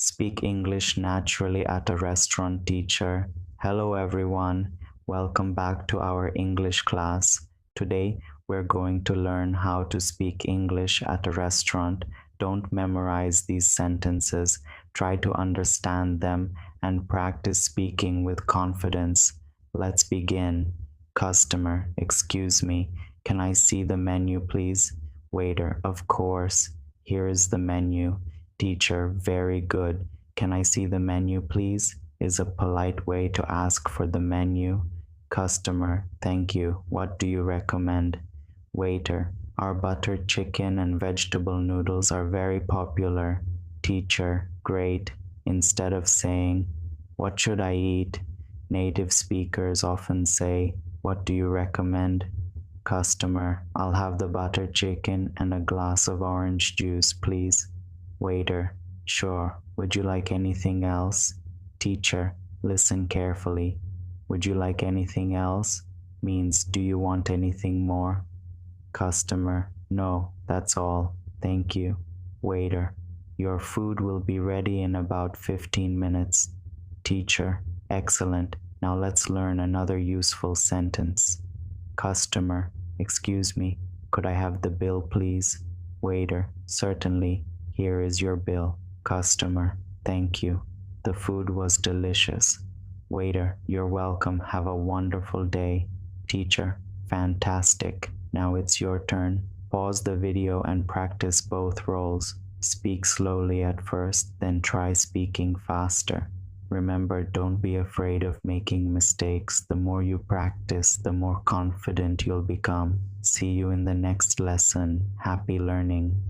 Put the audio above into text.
Speak English naturally at a restaurant teacher. Hello everyone, welcome back to our English class. Today we're going to learn how to speak English at a restaurant. Don't memorize these sentences, try to understand them and practice speaking with confidence. Let's begin. Customer, excuse me, can I see the menu please? Waiter, of course. Here is the menu. Teacher, very good. Can I see the menu, please? Is a polite way to ask for the menu. Customer, thank you. What do you recommend? Waiter, our buttered chicken and vegetable noodles are very popular. Teacher, great. Instead of saying, what should I eat? Native speakers often say, what do you recommend? Customer, I'll have the buttered chicken and a glass of orange juice, please. Waiter, sure. Would you like anything else? Teacher, listen carefully. Would you like anything else? Means, do you want anything more? Customer, no, that's all. Thank you. Waiter, your food will be ready in about 15 minutes. Teacher, excellent. Now let's learn another useful sentence. Customer, excuse me, could I have the bill, please? Waiter, certainly. Here is your bill. Customer, thank you. The food was delicious. Waiter, you're welcome. Have a wonderful day. Teacher, fantastic. Now it's your turn. Pause the video and practice both roles. Speak slowly at first, then try speaking faster. Remember, don't be afraid of making mistakes. The more you practice, the more confident you'll become. See you in the next lesson. Happy learning.